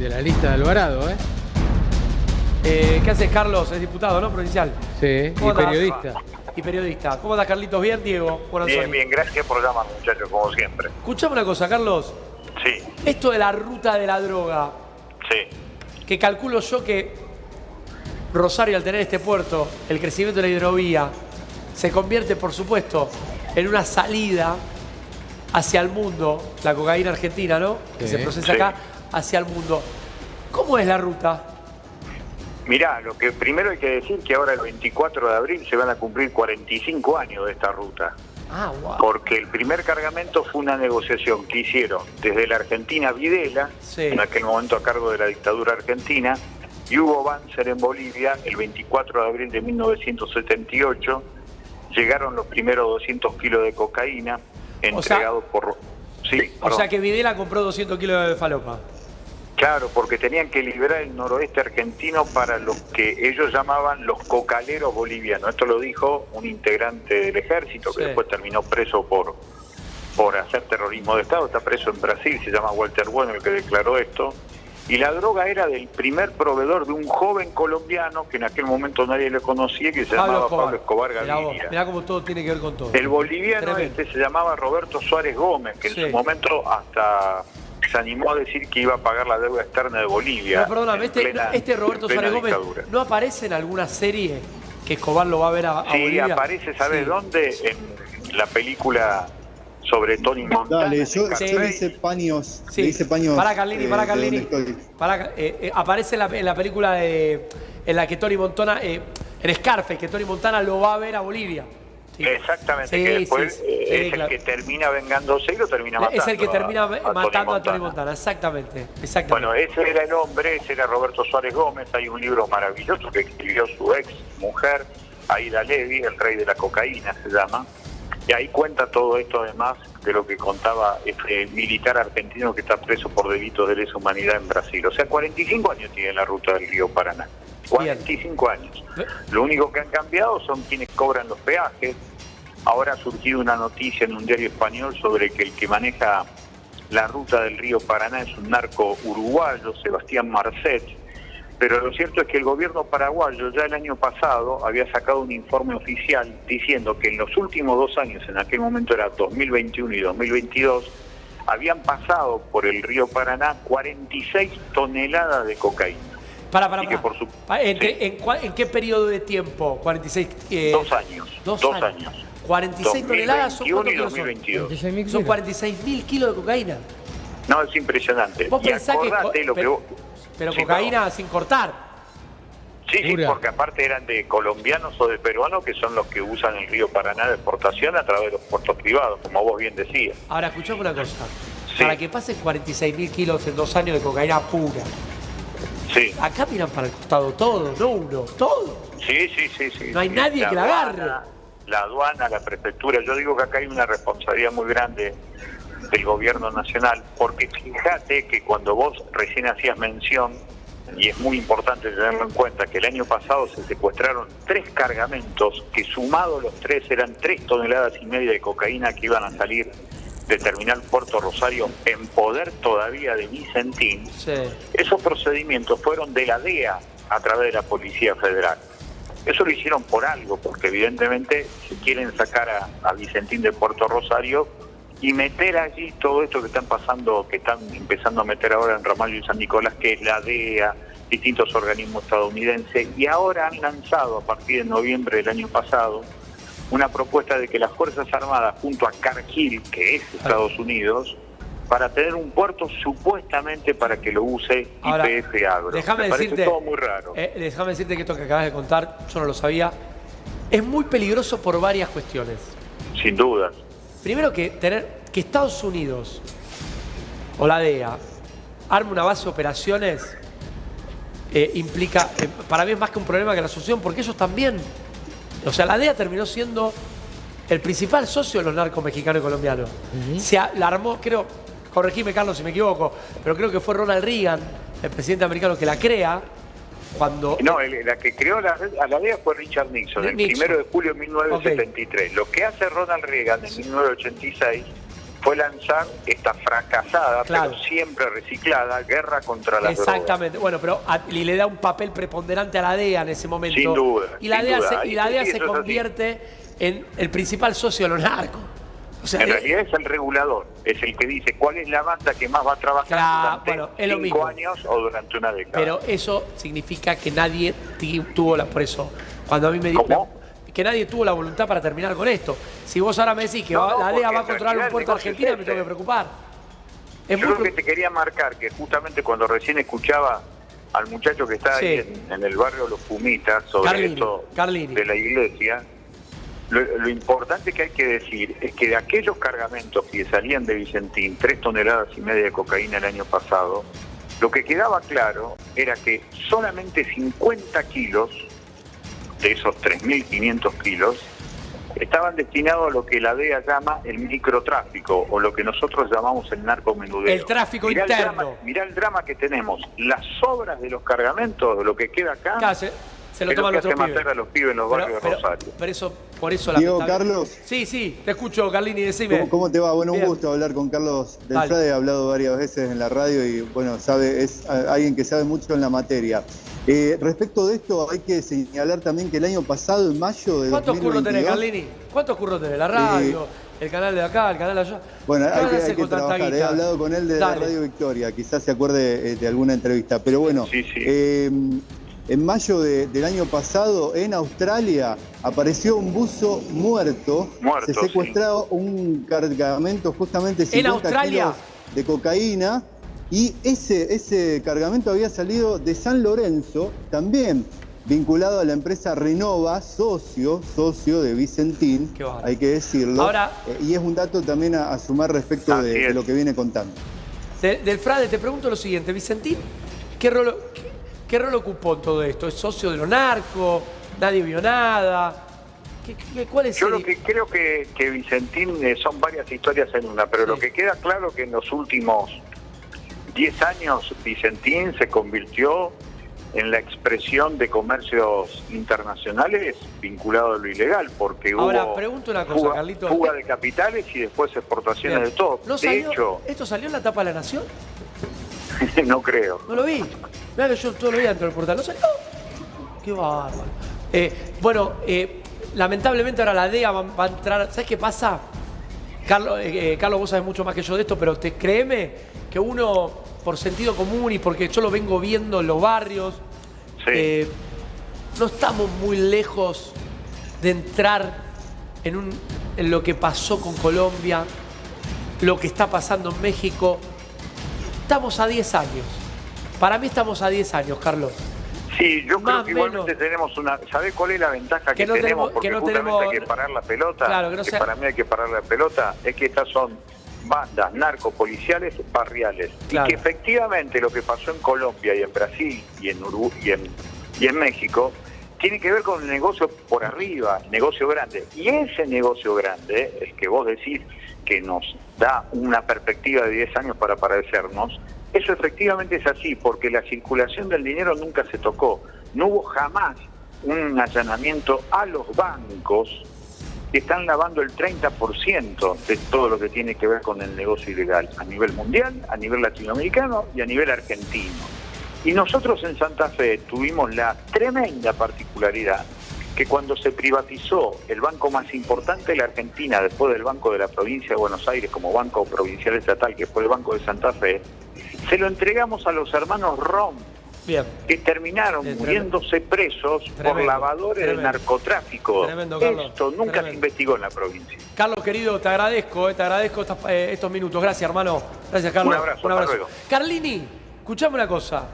De la lista de Alvarado, ¿eh? ¿Qué haces, Carlos? Es diputado, ¿no? Provincial. Sí, y ¿Cómo andás? periodista. Y periodista. ¿Cómo andás, Carlitos? ¿Bien, Diego? Bien, bien, gracias por llamar, muchachos, como siempre. Escuchame una cosa, Carlos. Sí, Esto de la ruta de la droga, sí, que calculo yo que Rosario, al tener este puerto, el crecimiento de la hidrovía, se convierte, por supuesto, en una salida hacia el mundo, la cocaína argentina, ¿no? Que Sí. se procesa Sí. acá, hacia el mundo. ¿Cómo es la ruta? mirá, lo que primero hay que decir que ahora el 24 de abril se van a cumplir 45 años de esta ruta. Ah, wow. Porque el primer cargamento fue una negociación que hicieron desde la Argentina Videla, Sí. en aquel momento a cargo de la dictadura argentina, y Hugo Banzer en Bolivia, el 24 de abril de 1978, llegaron los primeros 200 kilos de cocaína entregados por... Sí, O sea perdón. que Videla compró 200 kilos de falopa. Claro, porque tenían que liberar el noroeste argentino para los que ellos llamaban los cocaleros bolivianos. Esto lo dijo un integrante del ejército que Sí. después terminó preso por hacer terrorismo de Estado. Está preso en Brasil, se llama Walter Bueno, el que declaró esto. Y la droga era del primer proveedor de un joven colombiano que en aquel momento nadie le conocía, que se llamaba Pablo Escobar Gaviria. Mirá cómo todo tiene que ver con todo. El boliviano Tremendo. se llamaba Roberto Suárez Gómez, que Sí. en su momento hasta se animó a decir que iba a pagar la deuda externa de Bolivia. No, perdóname, en plena- este Roberto en plena Suárez Gómez dictadura. ¿no aparece en alguna serie que Escobar lo va a ver a Sí, Bolivia? aparece, ¿sabes Sí. dónde? En la película sobre Tony Montana. Dale, en yo Scarface. le hice paños. Sí. Le hice paños. Para Carlini, para de Carlini. donde estoy. Aparece en la película en la que Tony Montana, en Scarface, que Tony Montana lo va a ver a Bolivia. Sí. Exactamente, Sí, que después sí, sí, es claro. el que termina vengándose y lo termina matando. Es el que termina matando a Tony Montana. Montana, exactamente. Bueno, ese era el hombre, ese era Roberto Suárez Gómez. Hay un libro maravilloso que escribió su ex mujer, Aida Levy, El rey de la cocaína se llama. Y ahí cuenta todo esto, además de lo que contaba este militar argentino que está preso por delitos de lesa humanidad en Brasil. O sea, 45 años tiene la ruta del río Paraná. 45 años. Lo único que han cambiado son quienes cobran los peajes. Ahora ha surgido una noticia en un diario español sobre que el que maneja la ruta del río Paraná es un narco uruguayo, Sebastián Marcet. Pero lo cierto es que el gobierno paraguayo ya el año pasado había sacado un informe oficial diciendo que en los últimos 2 años, en aquel momento era 2021 y 2022, habían pasado por el río Paraná 46 toneladas de cocaína. Para. Y que por su- ¿En qué periodo de tiempo? 46. 2 años. 2 2 años. años. 46 toneladas son 2021 cuántos y kilos son? 2022. 26.000 Son kilos. 46.000 kilos de cocaína. No, es impresionante. Vos Y pensás que acordate lo que vos... pero Sí, cocaína sin cortar. Sí, sí, Pura. porque aparte eran de colombianos o de peruanos, que son los que usan el río Paraná de exportación a través de los puertos privados, como vos bien decías. Ahora, escuchame una cosa. Sí. Para que pasen 46.000 kilos en 2 años de cocaína pura, Sí, acá miran para el costado todo, no uno, todo. sí. No hay nadie que la agarre. La aduana, la prefectura. Yo digo que acá hay una responsabilidad muy grande del gobierno nacional, porque fíjate que cuando vos recién hacías mención, y es muy importante tenerlo en cuenta, que el año pasado se secuestraron 3 cargamentos, que sumados los 3 eran 3,5 toneladas de cocaína que iban a salir de Terminal Puerto Rosario en poder todavía de Vicentín. Sí. Esos procedimientos fueron de la DEA a través de la Policía Federal. Eso lo hicieron por algo, porque evidentemente si quieren sacar a Vicentín de Puerto Rosario y meter allí todo esto que están pasando, que están empezando a meter ahora en Ramallo y San Nicolás, que es la DEA, distintos organismos estadounidenses, y ahora han lanzado a partir de noviembre del año pasado una propuesta de que las Fuerzas Armadas, junto a Cargill, que es Estados Unidos, para tener un puerto supuestamente para que lo use Ahora, YPF Agro. déjame Me parece decirte, todo muy raro. déjame decirte que esto que acabas de contar, yo no lo sabía, es muy peligroso por varias cuestiones. Sin dudas. Primero que Estados Unidos o la DEA arme una base de operaciones implica, para mí es más que un problema que la solución, porque ellos también, o sea, la DEA terminó siendo el principal socio de los narcos mexicanos y colombianos. La armó, creo, corregime Carlos si me equivoco, pero creo que fue Ronald Reagan, el presidente americano, que la crea. Cuando... No, la que creó a la DEA fue Richard Nixon, el Nixon. 1 de julio de 1973. Lo que hace Ronald Reagan en 1986 fue lanzar esta fracasada, Claro. pero siempre reciclada, guerra contra las Exactamente. Bueno, pero y le da un papel preponderante a la DEA en ese momento. Sin duda, Y la sin DEA duda. se Sí, eso es convierte en el principal socio de los narcos. O sea, En realidad es el regulador, es el que dice cuál es la banda que más va a trabajar Claro, durante bueno, es lo 5 mismo. años o durante una década. pero eso significa que nadie tuvo la... Por eso, cuando a mí me dijo... ¿Cómo? Que nadie tuvo la voluntad para terminar con esto. Si vos ahora me decís que No, la DEA porque va a en controlar un realidad puerto el negocio argentino, es me tengo que ese. preocupar. Es Yo muy lo que te quería marcar, que justamente cuando recién escuchaba al muchacho que está Sí. ahí en el barrio Los Pumitas sobre Carlini, esto Carlini. de la iglesia, lo importante que hay que decir es que de aquellos cargamentos que salían de Vicentín, 3,5 toneladas de cocaína el año pasado, lo que quedaba claro era que solamente 50 kilos de esos 3.500 kilos estaban destinados a lo que la DEA llama el microtráfico, o lo que nosotros llamamos el narcomenudeo. El tráfico Mirá interno. Mirá el drama que tenemos. Las sobras de los cargamentos, de lo que queda acá, Claro, se lo es lo toman que los hace otros pibes. matar a los pibes en los barrios de Rosario. Por eso Diego, lamentable- Carlos. Sí, te escucho, Carlini, decime. ¿Cómo te va? Bueno, un Bien. gusto hablar con Carlos del Dale. Frade. He hablado varias veces en la radio y, bueno, es alguien que sabe mucho en la materia. Respecto de esto, hay que señalar también que el año pasado, en mayo de ¿Cuántos curros 2022... tenés, Carlini? ¿Cuántos curros tenés? ¿La radio? ¿El canal de acá? ¿El canal de allá? Bueno, ¿Qué vas a hay hacer que con tanta trabajar. He guita? hablado con él de la Dale. Radio Victoria, quizás se acuerde de alguna entrevista. Pero bueno, Sí, sí. en mayo del año pasado, en Australia, apareció un buzo muerto. Muerto, Se secuestraba un cargamento, justamente 50 Australia? kilos de cocaína. Y ese cargamento había salido de San Lorenzo, también vinculado a la empresa Renova, socio de Vicentín, Qué bárbaro. hay que decirlo. Ahora- Y es un dato también a sumar respecto Así de es. lo que viene contando. Del Frade, te pregunto lo siguiente. Vicentín, ¿qué rol ocupó en todo esto? ¿Es socio de los narcos? ¿Nadie vio nada? ¿Cuál es Yo el- lo que creo que Vicentín son varias historias en una, pero Sí. lo que queda claro que en los últimos 10 años Vicentín se convirtió en la expresión de comercios internacionales vinculados a lo ilegal, porque Ahora, hubo pregunto una cosa, Carlito. fuga de capitales y después exportaciones Bien. de todo. ¿No De salió- hecho, ¿Esto salió en la tapa de La Nación? no creo. No lo vi. Mirá que yo todos los días entro al portal. ¿No salió? Qué bárbaro. Lamentablemente ahora la DEA va a entrar. ¿Sabes qué pasa? Carlos, vos sabés mucho más que yo de esto, pero créeme que uno, por sentido común y porque yo lo vengo viendo en los barrios, Sí. no estamos muy lejos de entrar en lo que pasó con Colombia, lo que está pasando en México. Estamos a 10 años. Para mí estamos a 10 años, Carlos. Sí, yo creo Más que igualmente menos. tenemos una... ¿Sabés cuál es la ventaja que no tenemos? tenemos- Porque que no justamente tenemos- hay que parar la pelota, Claro, que no sea- para mí hay que parar la pelota, es que estas son bandas narcopoliciales barriales. Claro. Y que efectivamente lo que pasó en Colombia y en Brasil y en Uruguay y en México tiene que ver con el negocio por arriba, negocio grande. Y ese negocio grande, el que vos decís que nos da una perspectiva de 10 años para parecernos, eso efectivamente es así, porque la circulación del dinero nunca se tocó. No hubo jamás un allanamiento a los bancos que están lavando el 30% de todo lo que tiene que ver con el negocio ilegal, a nivel mundial, a nivel latinoamericano y a nivel argentino. Y nosotros en Santa Fe tuvimos la tremenda particularidad que cuando se privatizó el banco más importante de la Argentina, después del Banco de la Provincia de Buenos Aires como Banco Provincial Estatal, que fue el Banco de Santa Fe, se lo entregamos a los hermanos Rom, Bien. que terminaron Bien, muriéndose presos por Tremendo, lavadores de tremendo. narcotráfico. Tremendo, Carlos, Esto nunca tremendo. se investigó en la provincia. Carlos, querido, te agradezco estos minutos. Gracias, hermano. Gracias, Carlos. Un abrazo, hasta luego. Carlini, escuchame una cosa.